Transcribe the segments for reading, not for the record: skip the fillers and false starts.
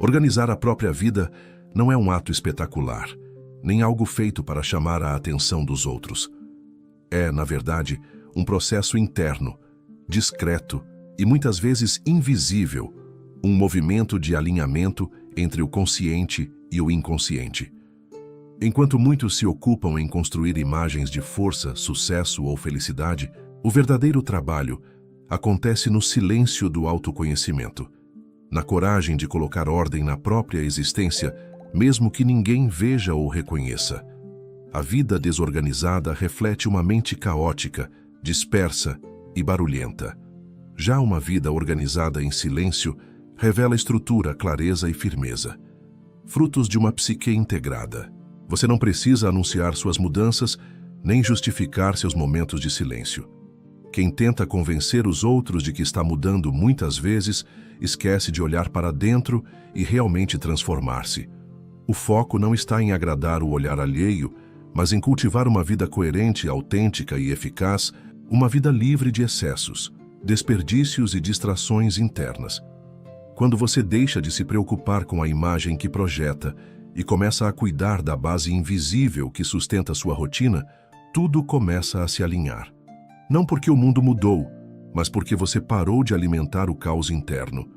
Organizar a própria vida não é um ato espetacular, nem algo feito para chamar a atenção dos outros. É, na verdade, um processo interno, discreto e muitas vezes invisível, um movimento de alinhamento entre o consciente e o inconsciente. Enquanto muitos se ocupam em construir imagens de força, sucesso ou felicidade, o verdadeiro trabalho acontece no silêncio do autoconhecimento, na coragem de colocar ordem na própria existência, mesmo que ninguém veja ou reconheça. A vida desorganizada reflete uma mente caótica, dispersa e barulhenta. Já uma vida organizada em silêncio revela estrutura, clareza e firmeza, frutos de uma psique integrada. Você não precisa anunciar suas mudanças, nem justificar seus momentos de silêncio. Quem tenta convencer os outros de que está mudando muitas vezes, esquece de olhar para dentro e realmente transformar-se. O foco não está em agradar o olhar alheio, mas em cultivar uma vida coerente, autêntica e eficaz, uma vida livre de excessos, desperdícios e distrações internas. Quando você deixa de se preocupar com a imagem que projeta e começa a cuidar da base invisível que sustenta sua rotina, tudo começa a se alinhar. Não porque o mundo mudou, mas porque você parou de alimentar o caos interno.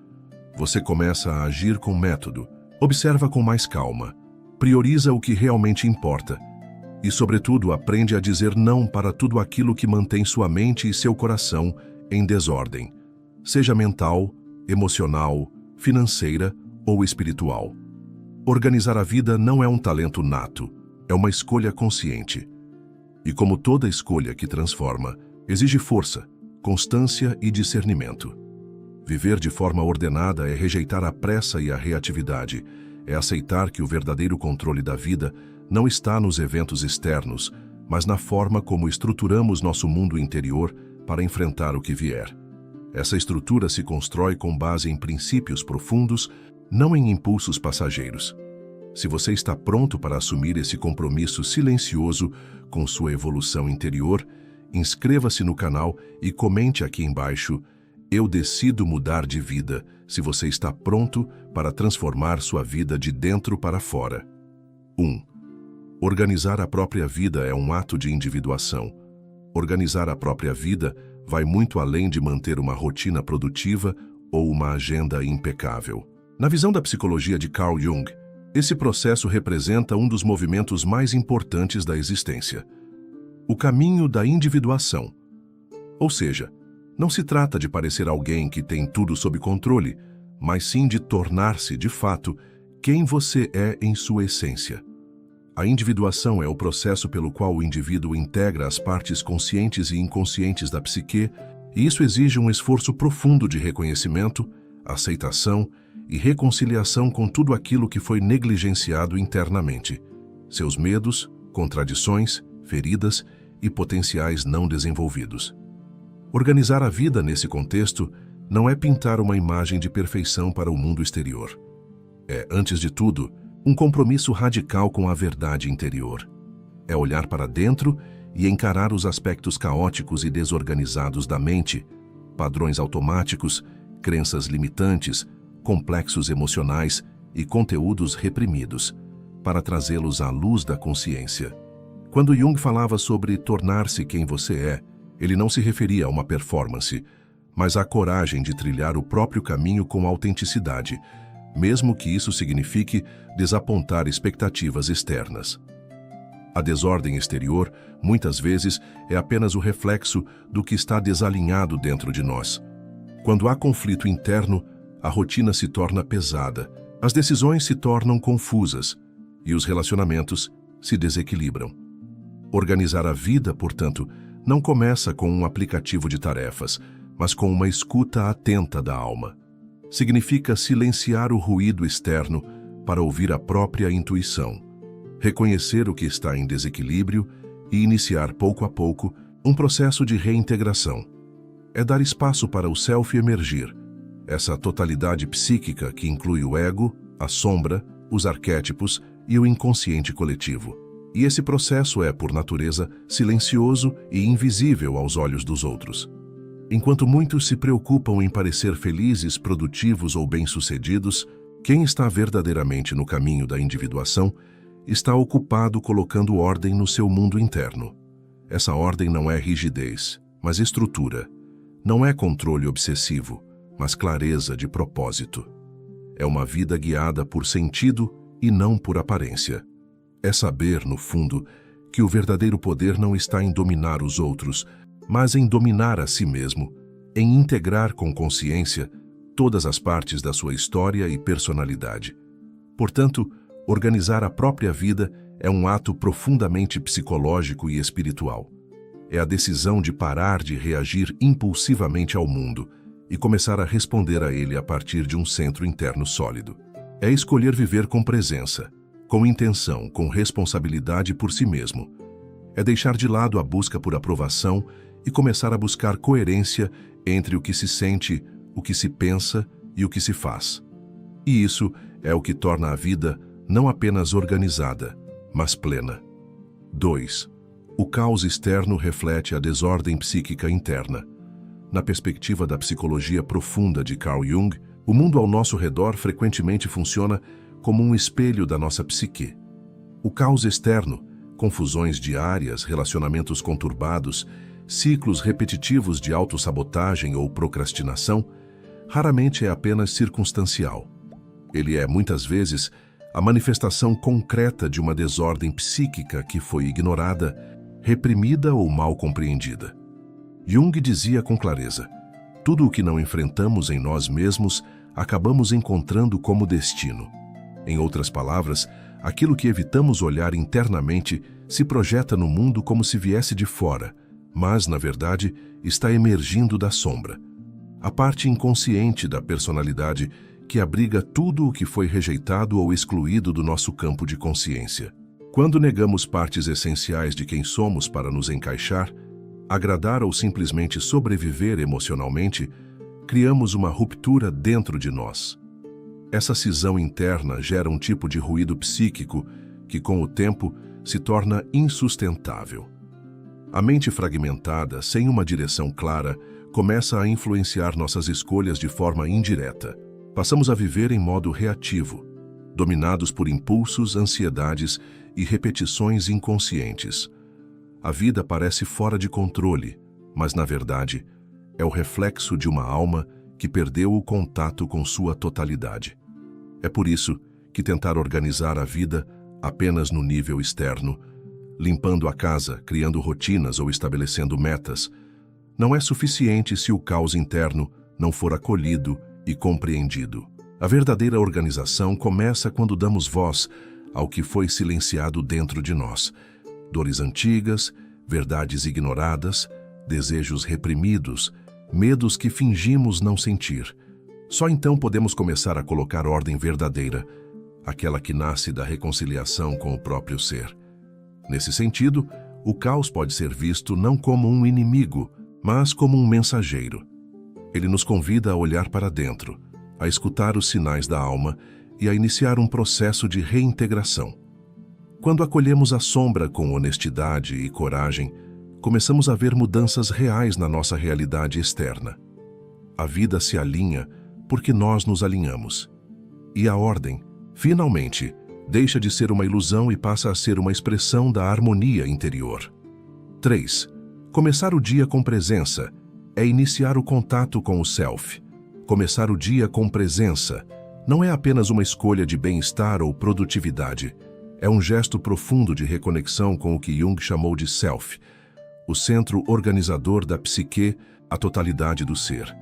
Você começa a agir com método, observa com mais calma, prioriza o que realmente importa e, sobretudo, aprende a dizer não para tudo aquilo que mantém sua mente e seu coração em desordem, seja mental, emocional, financeira ou espiritual. Organizar a vida não é um talento nato, é uma escolha consciente. E como toda escolha que transforma, exige força, constância e discernimento. Viver de forma ordenada é rejeitar a pressa e a reatividade, é aceitar que o verdadeiro controle da vida não está nos eventos externos, mas na forma como estruturamos nosso mundo interior para enfrentar o que vier. Essa estrutura se constrói com base em princípios profundos, não em impulsos passageiros. Se você está pronto para assumir esse compromisso silencioso com sua evolução interior, inscreva-se no canal e comente aqui embaixo: eu decido mudar de vida, se você está pronto para transformar sua vida de dentro para fora. 1. Organizar a própria vida é um ato de individuação. Organizar a própria vida vai muito além de manter uma rotina produtiva ou uma agenda impecável. Na visão da psicologia de Carl Jung, esse processo representa um dos movimentos mais importantes da existência: o caminho da individuação. Ou seja, não se trata de parecer alguém que tem tudo sob controle, mas sim de tornar-se, de fato, quem você é em sua essência. A individuação é o processo pelo qual o indivíduo integra as partes conscientes e inconscientes da psique, e isso exige um esforço profundo de reconhecimento, aceitação e reconciliação com tudo aquilo que foi negligenciado internamente: seus medos, contradições, feridas e potenciais não desenvolvidos. Organizar a vida nesse contexto não é pintar uma imagem de perfeição para o mundo exterior. É, antes de tudo, um compromisso radical com a verdade interior. É olhar para dentro e encarar os aspectos caóticos e desorganizados da mente, padrões automáticos, crenças limitantes, complexos emocionais e conteúdos reprimidos, para trazê-los à luz da consciência. Quando Jung falava sobre tornar-se quem você é, ele não se referia a uma performance, mas à coragem de trilhar o próprio caminho com autenticidade, mesmo que isso signifique desapontar expectativas externas. A desordem exterior, muitas vezes, é apenas o reflexo do que está desalinhado dentro de nós. Quando há conflito interno, a rotina se torna pesada, as decisões se tornam confusas e os relacionamentos se desequilibram. Organizar a vida, portanto, não começa com um aplicativo de tarefas, mas com uma escuta atenta da alma. Significa silenciar o ruído externo para ouvir a própria intuição, reconhecer o que está em desequilíbrio e iniciar pouco a pouco um processo de reintegração. É dar espaço para o self emergir, essa totalidade psíquica que inclui o ego, a sombra, os arquétipos e o inconsciente coletivo. E esse processo é, por natureza, silencioso e invisível aos olhos dos outros. Enquanto muitos se preocupam em parecer felizes, produtivos ou bem-sucedidos, Quem está verdadeiramente no caminho da individuação está ocupado colocando ordem no seu mundo interno. Essa ordem não é rigidez, mas estrutura. Não é controle obsessivo, mas clareza de propósito. É uma vida guiada por sentido e não por aparência. É saber, no fundo, que o verdadeiro poder não está em dominar os outros, mas em dominar a si mesmo, em integrar com consciência todas as partes da sua história e personalidade. Portanto, organizar a própria vida é um ato profundamente psicológico e espiritual. É a decisão de parar de reagir impulsivamente ao mundo e começar a responder a ele a partir de um centro interno sólido. É escolher viver com presença, com intenção, com responsabilidade por si mesmo. É deixar de lado a busca por aprovação e começar a buscar coerência entre o que se sente, o que se pensa e o que se faz. E isso é o que torna a vida não apenas organizada, mas plena. 2. O caos externo reflete a desordem psíquica interna. Na perspectiva da psicologia profunda de Carl Jung, o mundo ao nosso redor frequentemente funciona como um espelho da nossa psique. O caos externo, confusões diárias, relacionamentos conturbados, ciclos repetitivos de autossabotagem ou procrastinação, raramente é apenas circunstancial. Ele é, muitas vezes, a manifestação concreta de uma desordem psíquica que foi ignorada, reprimida ou mal compreendida. Jung dizia com clareza: tudo o que não enfrentamos em nós mesmos, acabamos encontrando como destino. Em outras palavras, aquilo que evitamos olhar internamente se projeta no mundo como se viesse de fora, mas, na verdade, está emergindo da sombra. A parte inconsciente da personalidade que abriga tudo o que foi rejeitado ou excluído do nosso campo de consciência. Quando negamos partes essenciais de quem somos para nos encaixar, agradar ou simplesmente sobreviver emocionalmente, criamos uma ruptura dentro de nós. Essa cisão interna gera um tipo de ruído psíquico que, com o tempo, se torna insustentável. A mente fragmentada, sem uma direção clara, começa a influenciar nossas escolhas de forma indireta. Passamos a viver em modo reativo, dominados por impulsos, ansiedades e repetições inconscientes. A vida parece fora de controle, mas, na verdade, é o reflexo de uma alma que perdeu o contato com sua totalidade. É por isso que tentar organizar a vida apenas no nível externo, limpando a casa, criando rotinas ou estabelecendo metas, não é suficiente se o caos interno não for acolhido e compreendido. A verdadeira organização começa quando damos voz ao que foi silenciado dentro de nós. Dores antigas, verdades ignoradas, desejos reprimidos, medos que fingimos não sentir. Só então podemos começar a colocar ordem verdadeira, aquela que nasce da reconciliação com o próprio ser. Nesse sentido, o caos pode ser visto não como um inimigo, mas como um mensageiro. Ele nos convida a olhar para dentro, a escutar os sinais da alma e a iniciar um processo de reintegração. Quando acolhemos a sombra com honestidade e coragem, começamos a ver mudanças reais na nossa realidade externa. A vida se alinha porque nós nos alinhamos. E a ordem, finalmente, deixa de ser uma ilusão e passa a ser uma expressão da harmonia interior. 3. Começar o dia com presença é iniciar o contato com o self. Começar o dia com presença não é apenas uma escolha de bem-estar ou produtividade. É um gesto profundo de reconexão com o que Jung chamou de self, o centro organizador da psique, a totalidade do ser.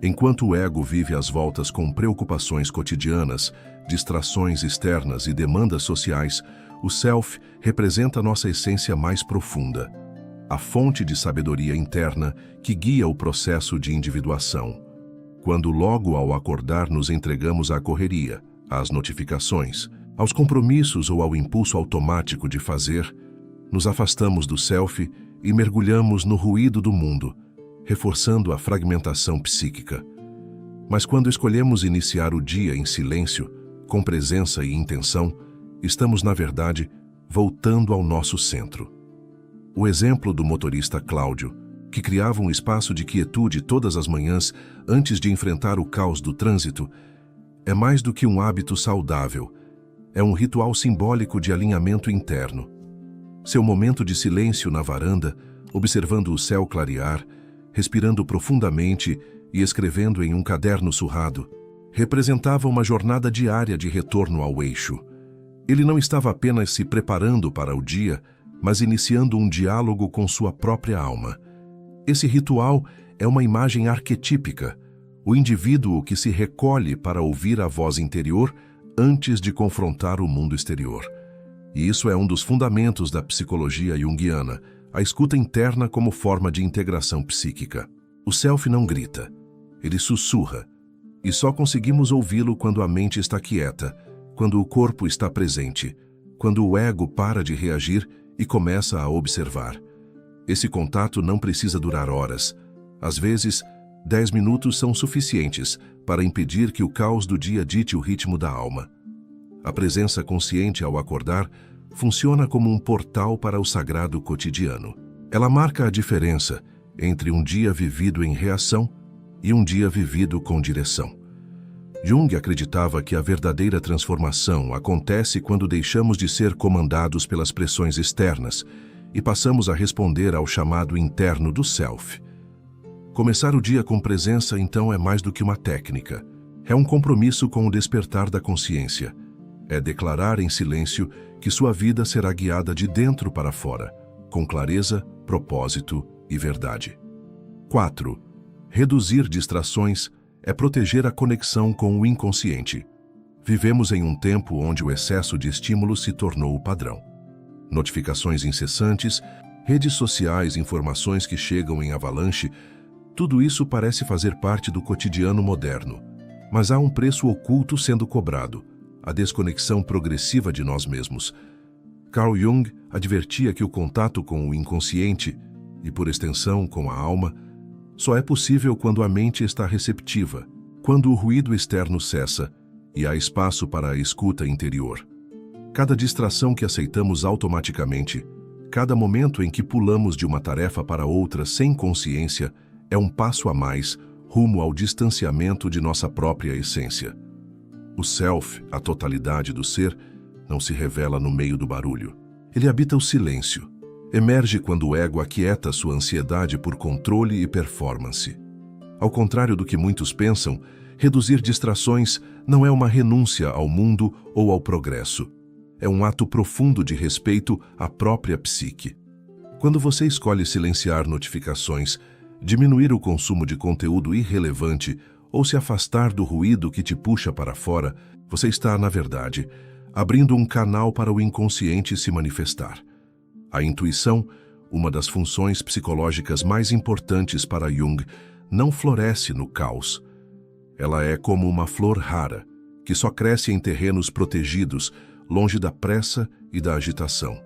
Enquanto o ego vive às voltas com preocupações cotidianas, distrações externas e demandas sociais, o self representa nossa essência mais profunda, a fonte de sabedoria interna que guia o processo de individuação. Quando logo ao acordar nos entregamos à correria, às notificações, aos compromissos ou ao impulso automático de fazer, nos afastamos do self e mergulhamos no ruído do mundo, reforçando a fragmentação psíquica. Mas quando escolhemos iniciar o dia em silêncio, com presença e intenção, estamos, na verdade, voltando ao nosso centro. O exemplo do motorista Cláudio, que criava um espaço de quietude todas as manhãs antes de enfrentar o caos do trânsito, é mais do que um hábito saudável. É um ritual simbólico de alinhamento interno. Seu momento de silêncio na varanda, observando o céu clarear, respirando profundamente e escrevendo em um caderno surrado, representava uma jornada diária de retorno ao eixo. Ele não estava apenas se preparando para o dia, mas iniciando um diálogo com sua própria alma. Esse ritual é uma imagem arquetípica, o indivíduo que se recolhe para ouvir a voz interior antes de confrontar o mundo exterior. E isso é um dos fundamentos da psicologia junguiana, a escuta interna como forma de integração psíquica. O self não grita, ele sussurra, e só conseguimos ouvi-lo quando a mente está quieta, quando o corpo está presente, quando o ego para de reagir e começa a observar. Esse contato não precisa durar horas. Às vezes, 10 minutos são suficientes para impedir que o caos do dia dite o ritmo da alma. A presença consciente ao acordar funciona como um portal para o sagrado cotidiano. Ela marca a diferença entre um dia vivido em reação e um dia vivido com direção. Jung acreditava que a verdadeira transformação acontece quando deixamos de ser comandados pelas pressões externas e passamos a responder ao chamado interno do self. Começar o dia com presença, então, é mais do que uma técnica. É um compromisso com o despertar da consciência. É declarar em silêncio que sua vida será guiada de dentro para fora, com clareza, propósito e verdade. 4. Reduzir distrações é proteger a conexão com o inconsciente. Vivemos em um tempo onde o excesso de estímulos se tornou o padrão. Notificações incessantes, redes sociais, informações que chegam em avalanche, tudo isso parece fazer parte do cotidiano moderno. Mas há um preço oculto sendo cobrado: a desconexão progressiva de nós mesmos. Carl Jung advertia que o contato com o inconsciente, e por extensão com a alma, só é possível quando a mente está receptiva, quando o ruído externo cessa e há espaço para a escuta interior. Cada distração que aceitamos automaticamente, cada momento em que pulamos de uma tarefa para outra sem consciência, é um passo a mais rumo ao distanciamento de nossa própria essência. O self, a totalidade do ser, não se revela no meio do barulho. Ele habita o silêncio. Emerge quando o ego aquieta sua ansiedade por controle e performance. Ao contrário do que muitos pensam, reduzir distrações não é uma renúncia ao mundo ou ao progresso. É um ato profundo de respeito à própria psique. Quando você escolhe silenciar notificações, diminuir o consumo de conteúdo irrelevante ou se afastar do ruído que te puxa para fora, você está, na verdade, abrindo um canal para o inconsciente se manifestar. A intuição, uma das funções psicológicas mais importantes para Jung, não floresce no caos. Ela é como uma flor rara, que só cresce em terrenos protegidos, longe da pressa e da agitação.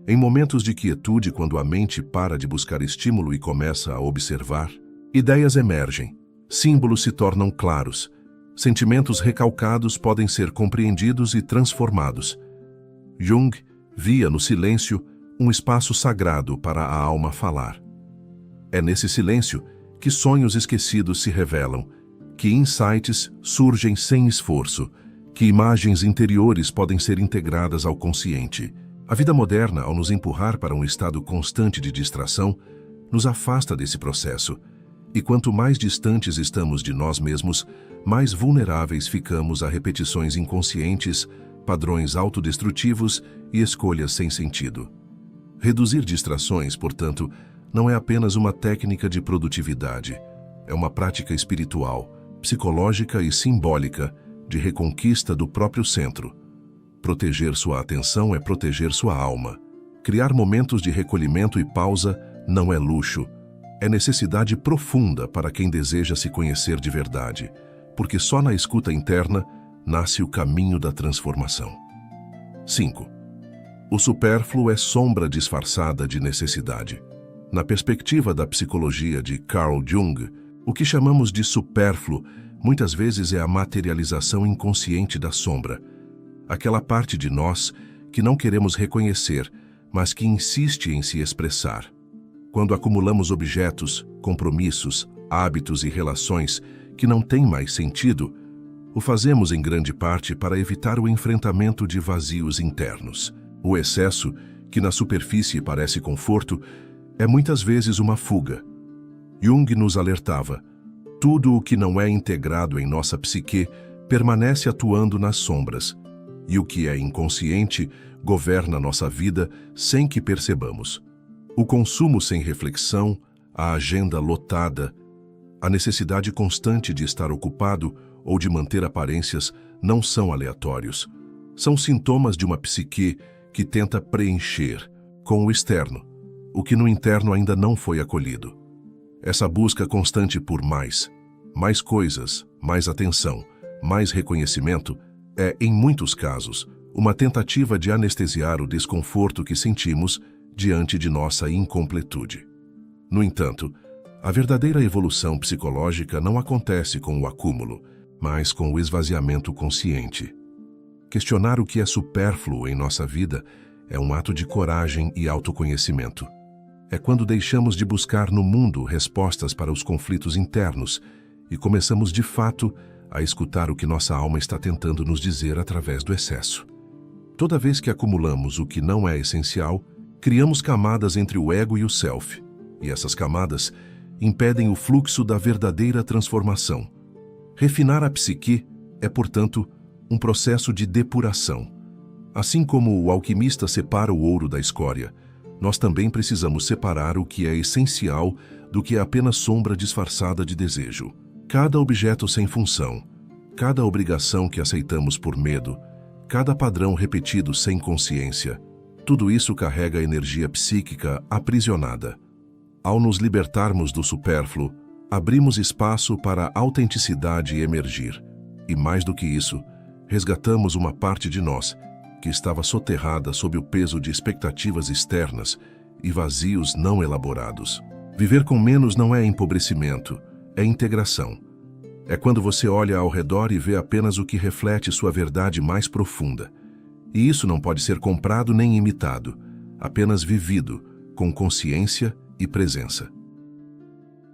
Em momentos de quietude, quando a mente para de buscar estímulo e começa a observar, ideias emergem, símbolos se tornam claros, sentimentos recalcados podem ser compreendidos e transformados. Jung via no silêncio um espaço sagrado para a alma falar. É nesse silêncio que sonhos esquecidos se revelam, que insights surgem sem esforço, que imagens interiores podem ser integradas ao consciente. A vida moderna, ao nos empurrar para um estado constante de distração, nos afasta desse processo. E quanto mais distantes estamos de nós mesmos, mais vulneráveis ficamos a repetições inconscientes, padrões autodestrutivos e escolhas sem sentido. Reduzir distrações, portanto, não é apenas uma técnica de produtividade. É uma prática espiritual, psicológica e simbólica de reconquista do próprio centro. Proteger sua atenção é proteger sua alma. Criar momentos de recolhimento e pausa não é luxo. É necessidade profunda para quem deseja se conhecer de verdade, porque só na escuta interna nasce o caminho da transformação. 5. O supérfluo é sombra disfarçada de necessidade. Na perspectiva da psicologia de Carl Jung, o que chamamos de supérfluo muitas vezes é a materialização inconsciente da sombra, aquela parte de nós que não queremos reconhecer, mas que insiste em se expressar. Quando acumulamos objetos, compromissos, hábitos e relações que não têm mais sentido, O fazemos em grande parte para evitar o enfrentamento de vazios internos. O excesso, que na superfície parece conforto, é muitas vezes uma fuga. Jung nos alertava: tudo o que não é integrado em nossa psique permanece atuando nas sombras, e o que é inconsciente governa nossa vida sem que percebamos. O consumo sem reflexão, a agenda lotada, a necessidade constante de estar ocupado ou de manter aparências não são aleatórios. São sintomas de uma psique que tenta preencher com o externo o que no interno ainda não foi acolhido. Essa busca constante por mais coisas, mais atenção, mais reconhecimento é, em muitos casos, uma tentativa de anestesiar o desconforto que sentimos diante de nossa incompletude. No entanto, a verdadeira evolução psicológica não acontece com o acúmulo, mas com o esvaziamento consciente. Questionar o que é supérfluo em nossa vida é um ato de coragem e autoconhecimento. É quando deixamos de buscar no mundo respostas para os conflitos internos e começamos de fato a escutar o que nossa alma está tentando nos dizer através do excesso. Toda vez que acumulamos o que não é essencial, criamos camadas entre o ego e o self, e essas camadas impedem o fluxo da verdadeira transformação. Refinar a psique é, portanto, um processo de depuração. Assim como o alquimista separa o ouro da escória, nós também precisamos separar o que é essencial do que é apenas sombra disfarçada de desejo. Cada objeto sem função, cada obrigação que aceitamos por medo, cada padrão repetido sem consciência, tudo isso carrega energia psíquica aprisionada. Ao nos libertarmos do supérfluo, abrimos espaço para a autenticidade emergir. E mais do que isso, resgatamos uma parte de nós que estava soterrada sob o peso de expectativas externas e vazios não elaborados. Viver com menos não é empobrecimento, é integração. É quando você olha ao redor e vê apenas o que reflete sua verdade mais profunda. E isso não pode ser comprado nem imitado, apenas vivido, com consciência e presença.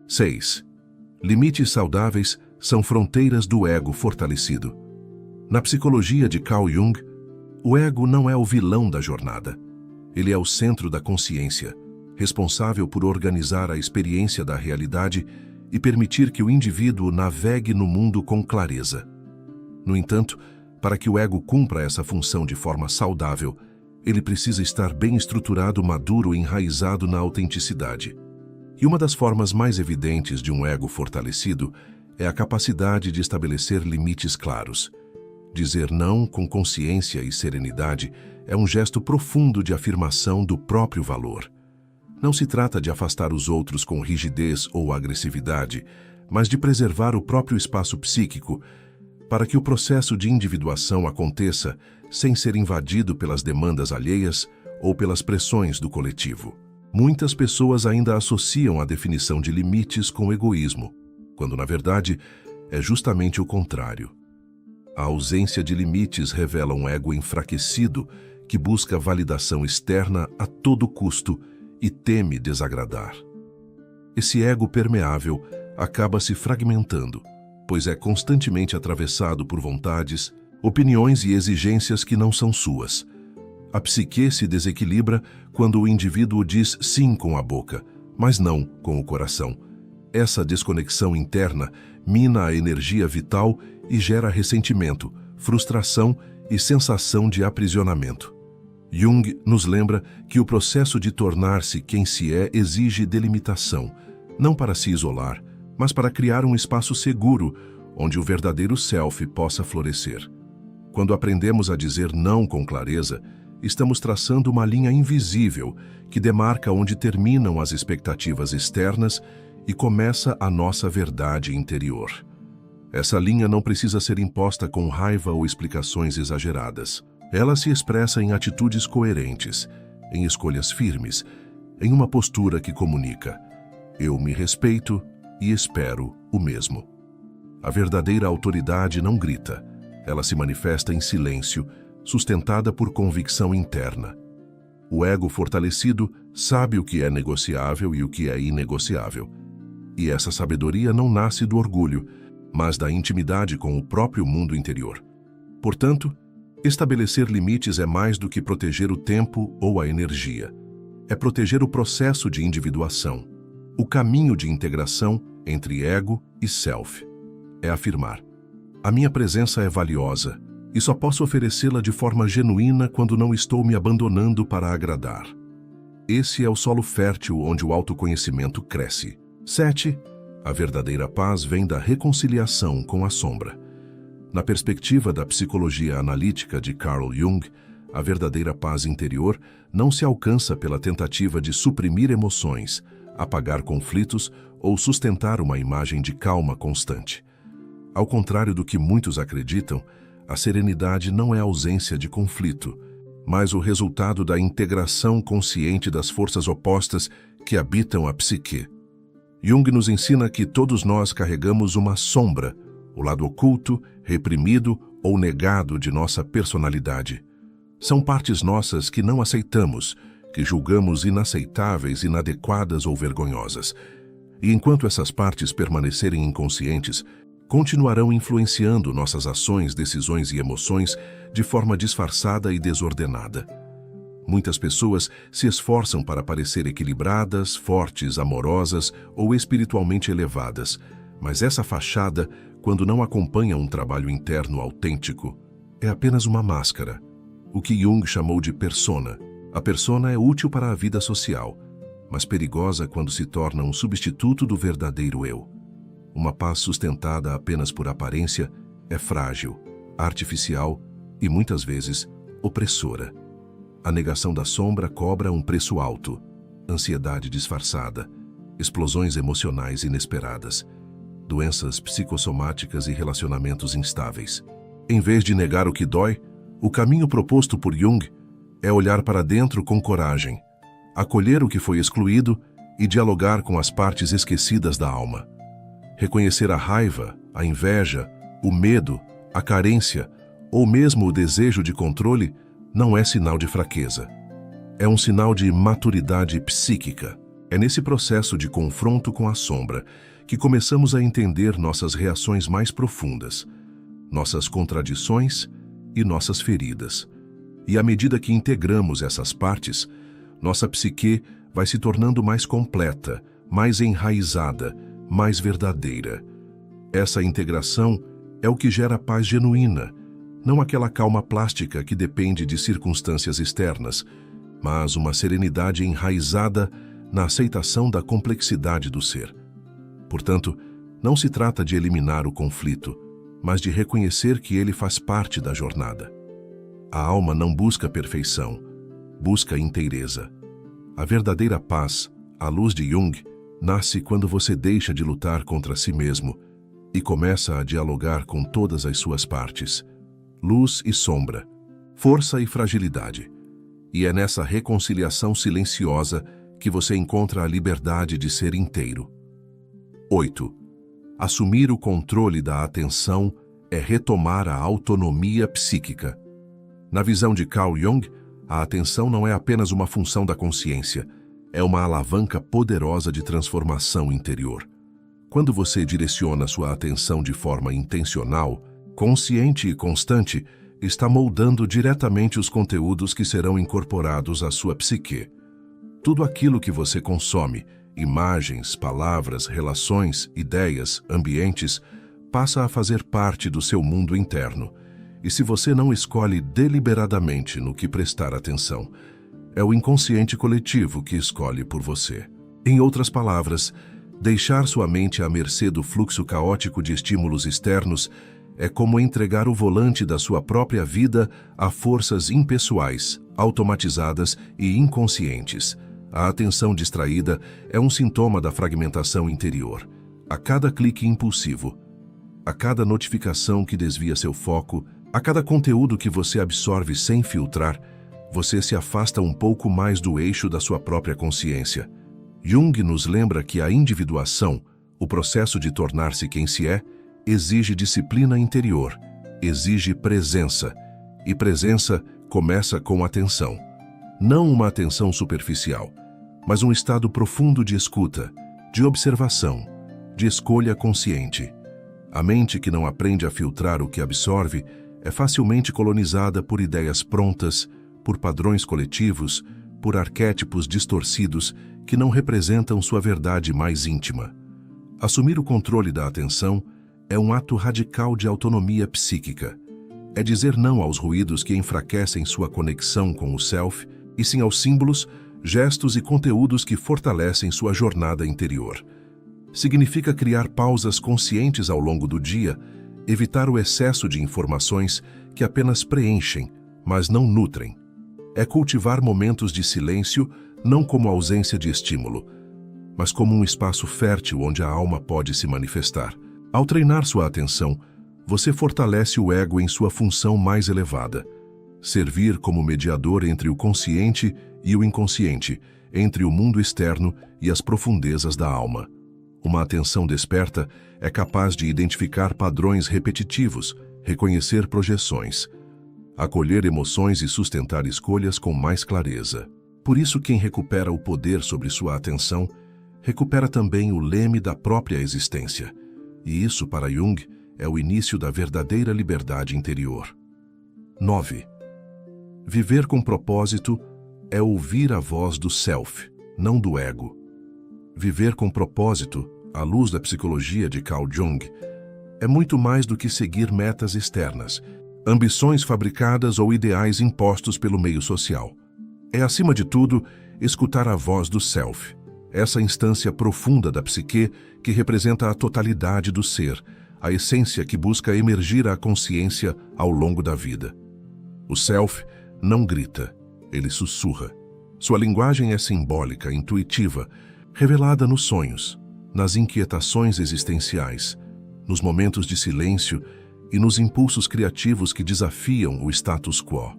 6. Limites saudáveis são fronteiras do ego fortalecido. Na psicologia de Carl Jung, o ego não é o vilão da jornada. Ele é o centro da consciência, responsável por organizar a experiência da realidade e permitir que o indivíduo navegue no mundo com clareza. No entanto, para que o ego cumpra essa função de forma saudável, ele precisa estar bem estruturado, maduro e enraizado na autenticidade. E uma das formas mais evidentes de um ego fortalecido é a capacidade de estabelecer limites claros. Dizer não com consciência e serenidade é um gesto profundo de afirmação do próprio valor. Não se trata de afastar os outros com rigidez ou agressividade, mas de preservar o próprio espaço psíquico para que o processo de individuação aconteça sem ser invadido pelas demandas alheias ou pelas pressões do coletivo. Muitas pessoas ainda associam a definição de limites com egoísmo, quando na verdade é justamente o contrário. A ausência de limites revela um ego enfraquecido que busca validação externa a todo custo e teme desagradar. Esse ego permeável acaba se fragmentando, pois é constantemente atravessado por vontades, opiniões e exigências que não são suas. A psique se desequilibra quando o indivíduo diz sim com a boca, mas não com o coração. Essa desconexão interna mina a energia vital e gera ressentimento, frustração e sensação de aprisionamento. Jung nos lembra que o processo de tornar-se quem se é exige delimitação, não para se isolar, mas para criar um espaço seguro onde o verdadeiro self possa florescer. Quando aprendemos a dizer não com clareza, estamos traçando uma linha invisível que demarca onde terminam as expectativas externas e começa a nossa verdade interior. Essa linha não precisa ser imposta com raiva ou explicações exageradas. Ela se expressa em atitudes coerentes, em escolhas firmes, em uma postura que comunica: eu me respeito e espero o mesmo. A verdadeira autoridade não grita, ela se manifesta em silêncio, sustentada por convicção interna. O ego fortalecido sabe o que é negociável e o que é inegociável. E essa sabedoria não nasce do orgulho, mas da intimidade com o próprio mundo interior. Portanto, estabelecer limites é mais do que proteger o tempo ou a energia. É proteger o processo de individuação, o caminho de integração entre ego e self. É afirmar: a minha presença é valiosa e só posso oferecê-la de forma genuína quando não estou me abandonando para agradar. Esse é o solo fértil onde o autoconhecimento cresce. 7. A verdadeira paz vem da reconciliação com a sombra. Na perspectiva da psicologia analítica de Carl Jung, a verdadeira paz interior não se alcança pela tentativa de suprimir emoções, apagar conflitos ou sustentar uma imagem de calma constante. Ao contrário do que muitos acreditam, a serenidade não é ausência de conflito, mas o resultado da integração consciente das forças opostas que habitam a psique. Jung nos ensina que todos nós carregamos uma sombra, o lado oculto, reprimido ou negado de nossa personalidade. São partes nossas que não aceitamos, que julgamos inaceitáveis, inadequadas ou vergonhosas. E enquanto essas partes permanecerem inconscientes, continuarão influenciando nossas ações, decisões e emoções de forma disfarçada e desordenada. Muitas pessoas se esforçam para parecer equilibradas, fortes, amorosas ou espiritualmente elevadas, mas essa fachada, quando não acompanha um trabalho interno autêntico, é apenas uma máscara, o que Jung chamou de persona. A persona é útil para a vida social, mas perigosa quando se torna um substituto do verdadeiro eu. Uma paz sustentada apenas por aparência é frágil, artificial e, muitas vezes, opressora. A negação da sombra cobra um preço alto: ansiedade disfarçada, explosões emocionais inesperadas, doenças psicossomáticas e relacionamentos instáveis. Em vez de negar o que dói, o caminho proposto por Jung é olhar para dentro com coragem, acolher o que foi excluído e dialogar com as partes esquecidas da alma. Reconhecer a raiva, a inveja, o medo, a carência ou mesmo o desejo de controle não é sinal de fraqueza. É um sinal de maturidade psíquica. É nesse processo de confronto com a sombra que começamos a entender nossas reações mais profundas, nossas contradições e nossas feridas. E à medida que integramos essas partes, nossa psique vai se tornando mais completa, mais enraizada, mais verdadeira. Essa integração é o que gera paz genuína, não aquela calma plástica que depende de circunstâncias externas, mas uma serenidade enraizada na aceitação da complexidade do ser. Portanto, não se trata de eliminar o conflito, mas de reconhecer que ele faz parte da jornada. A alma não busca perfeição, busca inteireza. A verdadeira paz, à luz de Jung, nasce quando você deixa de lutar contra si mesmo e começa a dialogar com todas as suas partes, luz e sombra, força e fragilidade. E é nessa reconciliação silenciosa que você encontra a liberdade de ser inteiro. 8. Assumir o controle da atenção é retomar a autonomia psíquica. Na visão de Carl Jung, a atenção não é apenas uma função da consciência, é uma alavanca poderosa de transformação interior. Quando você direciona sua atenção de forma intencional, consciente e constante, está moldando diretamente os conteúdos que serão incorporados à sua psique. Tudo aquilo que você consome, imagens, palavras, relações, ideias, ambientes, passa a fazer parte do seu mundo interno. E se você não escolhe deliberadamente no que prestar atenção, é o inconsciente coletivo que escolhe por você. Em outras palavras, deixar sua mente à mercê do fluxo caótico de estímulos externos é como entregar o volante da sua própria vida a forças impessoais, automatizadas e inconscientes. A atenção distraída é um sintoma da fragmentação interior. A cada clique impulsivo, a cada notificação que desvia seu foco, a cada conteúdo que você absorve sem filtrar, você se afasta um pouco mais do eixo da sua própria consciência. Jung nos lembra que a individuação, o processo de tornar-se quem se é, exige disciplina interior, exige presença. E presença começa com atenção. Não uma atenção superficial, mas um estado profundo de escuta, de observação, de escolha consciente. A mente que não aprende a filtrar o que absorve é facilmente colonizada por ideias prontas, por padrões coletivos, por arquétipos distorcidos que não representam sua verdade mais íntima. Assumir o controle da atenção é um ato radical de autonomia psíquica. É dizer não aos ruídos que enfraquecem sua conexão com o self, e sim aos símbolos, gestos e conteúdos que fortalecem sua jornada interior. Significa criar pausas conscientes ao longo do dia, evitar o excesso de informações que apenas preenchem, mas não nutrem. É cultivar momentos de silêncio não como ausência de estímulo, mas como um espaço fértil onde a alma pode se manifestar. Ao treinar sua atenção, você fortalece o ego em sua função mais elevada. Servir como mediador entre o consciente e o inconsciente, entre o mundo externo e as profundezas da alma. Uma atenção desperta é capaz de identificar padrões repetitivos, reconhecer projeções, acolher emoções e sustentar escolhas com mais clareza. Por isso, quem recupera o poder sobre sua atenção, recupera também o leme da própria existência. E isso, para Jung, é o início da verdadeira liberdade interior. 9. Viver com propósito é ouvir a voz do self, não do ego. Viver com propósito, à luz da psicologia de Carl Jung, é muito mais do que seguir metas externas, ambições fabricadas ou ideais impostos pelo meio social. É, acima de tudo, escutar a voz do self, essa instância profunda da psique que representa a totalidade do ser, a essência que busca emergir à consciência ao longo da vida. O self não grita, ele sussurra. Sua linguagem é simbólica, intuitiva, revelada nos sonhos, nas inquietações existenciais, nos momentos de silêncio e nos impulsos criativos que desafiam o status quo.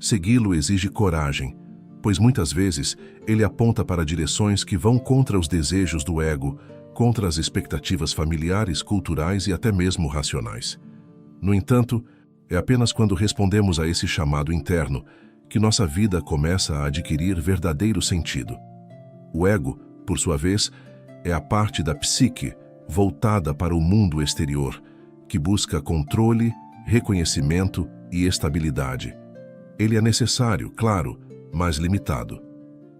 Segui-lo exige coragem, pois muitas vezes ele aponta para direções que vão contra os desejos do ego, contra as expectativas familiares, culturais e até mesmo racionais. No entanto, é apenas quando respondemos a esse chamado interno que nossa vida começa a adquirir verdadeiro sentido. O ego, por sua vez, é a parte da psique voltada para o mundo exterior, que busca controle, reconhecimento e estabilidade. Ele é necessário, claro, mas limitado.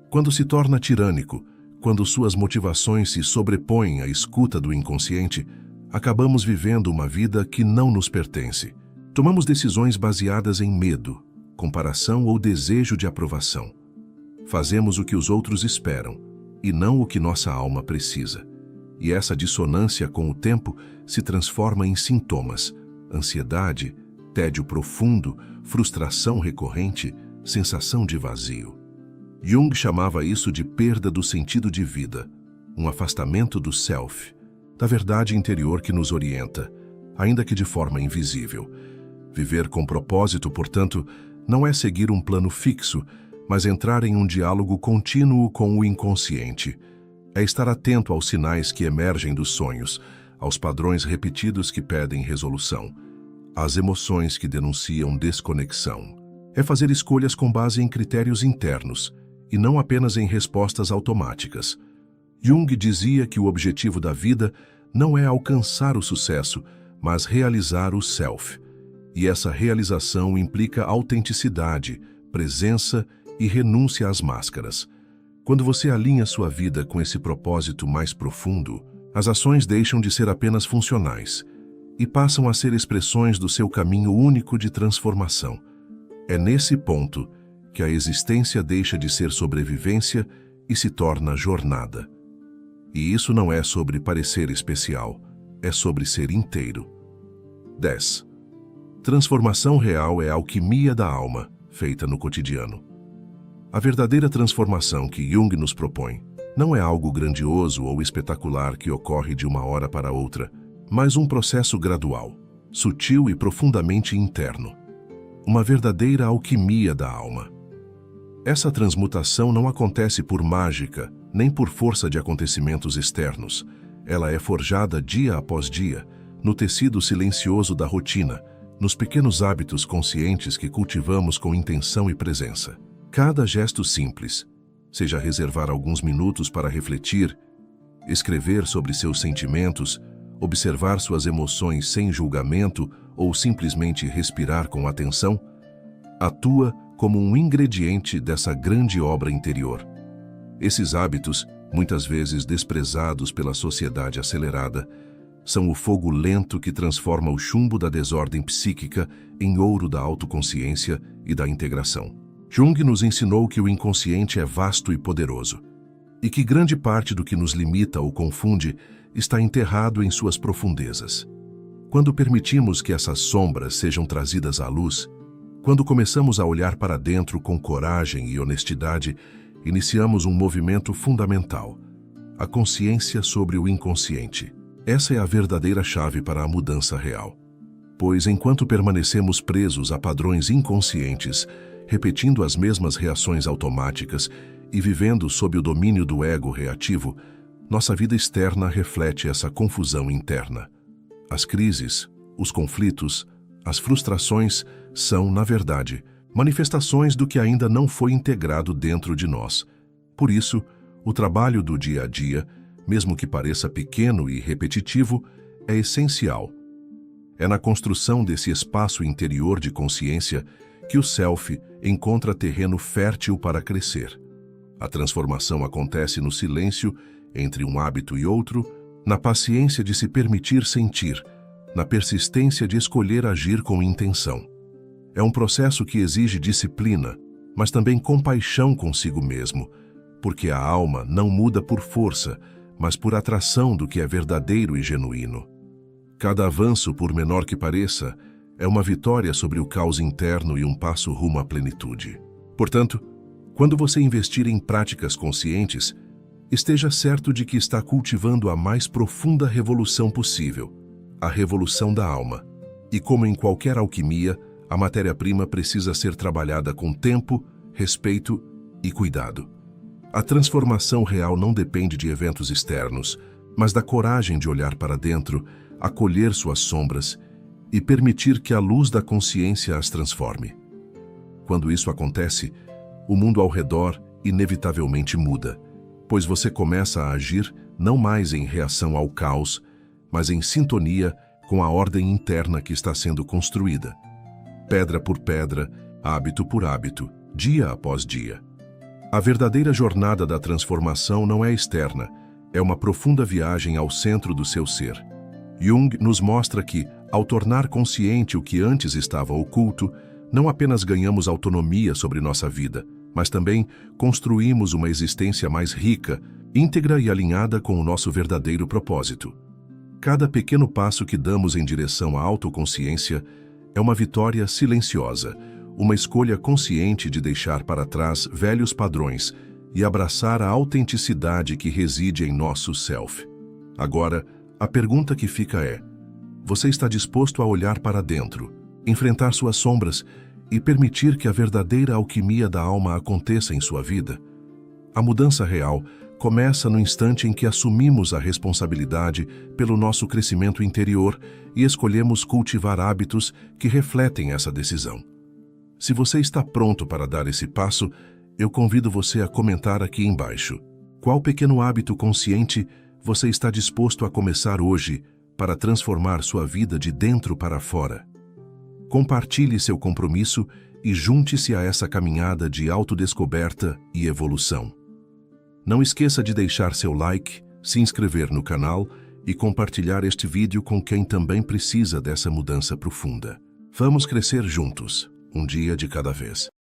Quando se torna tirânico, quando suas motivações se sobrepõem à escuta do inconsciente, acabamos vivendo uma vida que não nos pertence. Tomamos decisões baseadas em medo, comparação ou desejo de aprovação. Fazemos o que os outros esperam e não o que nossa alma precisa. E essa dissonância, com o tempo, se transforma em sintomas: ansiedade, tédio profundo, frustração recorrente, sensação de vazio. Jung chamava isso de perda do sentido de vida, um afastamento do self, da verdade interior que nos orienta, ainda que de forma invisível. Viver com propósito, portanto, não é seguir um plano fixo, mas entrar em um diálogo contínuo com o inconsciente. É estar atento aos sinais que emergem dos sonhos, aos padrões repetidos que pedem resolução, às emoções que denunciam desconexão. É fazer escolhas com base em critérios internos, e não apenas em respostas automáticas. Jung dizia que o objetivo da vida não é alcançar o sucesso, mas realizar o self. E essa realização implica autenticidade, presença e renúncia às máscaras. Quando você alinha sua vida com esse propósito mais profundo, as ações deixam de ser apenas funcionais e passam a ser expressões do seu caminho único de transformação. É nesse ponto que a existência deixa de ser sobrevivência e se torna jornada. E isso não é sobre parecer especial, é sobre ser inteiro. 10. Transformação real é a alquimia da alma, feita no cotidiano. A verdadeira transformação que Jung nos propõe não é algo grandioso ou espetacular que ocorre de uma hora para outra, mas um processo gradual, sutil e profundamente interno. Uma verdadeira alquimia da alma. Essa transmutação não acontece por mágica, nem por força de acontecimentos externos. Ela é forjada dia após dia, no tecido silencioso da rotina, nos pequenos hábitos conscientes que cultivamos com intenção e presença. Cada gesto simples, seja reservar alguns minutos para refletir, escrever sobre seus sentimentos observar suas emoções sem julgamento ou simplesmente respirar com atenção, atua como um ingrediente dessa grande obra interior. Esses hábitos, muitas vezes desprezados pela sociedade acelerada, são o fogo lento que transforma o chumbo da desordem psíquica em ouro da autoconsciência e da integração. Jung nos ensinou que o inconsciente é vasto e poderoso, e que grande parte do que nos limita ou confunde está enterrado em suas profundezas. Quando permitimos que essas sombras sejam trazidas à luz, quando começamos a olhar para dentro com coragem e honestidade, iniciamos um movimento fundamental, a consciência sobre o inconsciente. Essa é a verdadeira chave para a mudança real. Pois enquanto permanecemos presos a padrões inconscientes, repetindo as mesmas reações automáticas e vivendo sob o domínio do ego reativo, nossa vida externa reflete essa confusão interna. As crises, os conflitos, as frustrações são, na verdade, manifestações do que ainda não foi integrado dentro de nós. Por isso, o trabalho do dia a dia, mesmo que pareça pequeno e repetitivo, é essencial. É na construção desse espaço interior de consciência que o self encontra terreno fértil para crescer. A transformação acontece no silêncio entre um hábito e outro, na paciência de se permitir sentir, na persistência de escolher agir com intenção. É um processo que exige disciplina, mas também compaixão consigo mesmo, porque a alma não muda por força, mas por atração do que é verdadeiro e genuíno. Cada avanço, por menor que pareça, é uma vitória sobre o caos interno e um passo rumo à plenitude. Portanto, quando você investir em práticas conscientes, esteja certo de que está cultivando a mais profunda revolução possível, a revolução da alma. E como em qualquer alquimia, a matéria-prima precisa ser trabalhada com tempo, respeito e cuidado. A transformação real não depende de eventos externos, mas da coragem de olhar para dentro, acolher suas sombras e permitir que a luz da consciência as transforme. Quando isso acontece, o mundo ao redor inevitavelmente muda, pois você começa a agir não mais em reação ao caos, mas em sintonia com a ordem interna que está sendo construída. Pedra por pedra, hábito por hábito, dia após dia. A verdadeira jornada da transformação não é externa, é uma profunda viagem ao centro do seu ser. Jung nos mostra que, ao tornar consciente o que antes estava oculto, não apenas ganhamos autonomia sobre nossa vida, mas também construímos uma existência mais rica, íntegra e alinhada com o nosso verdadeiro propósito. Cada pequeno passo que damos em direção à autoconsciência é uma vitória silenciosa, uma escolha consciente de deixar para trás velhos padrões e abraçar a autenticidade que reside em nosso self. Agora, a pergunta que fica é: você está disposto a olhar para dentro, enfrentar suas sombras e permitir que a verdadeira alquimia da alma aconteça em sua vida? A mudança real começa no instante em que assumimos a responsabilidade pelo nosso crescimento interior e escolhemos cultivar hábitos que refletem essa decisão. Se você está pronto para dar esse passo, eu convido você a comentar aqui embaixo. Qual pequeno hábito consciente você está disposto a começar hoje para transformar sua vida de dentro para fora? Compartilhe seu compromisso e junte-se a essa caminhada de autodescoberta e evolução. Não esqueça de deixar seu like, se inscrever no canal e compartilhar este vídeo com quem também precisa dessa mudança profunda. Vamos crescer juntos, um dia de cada vez.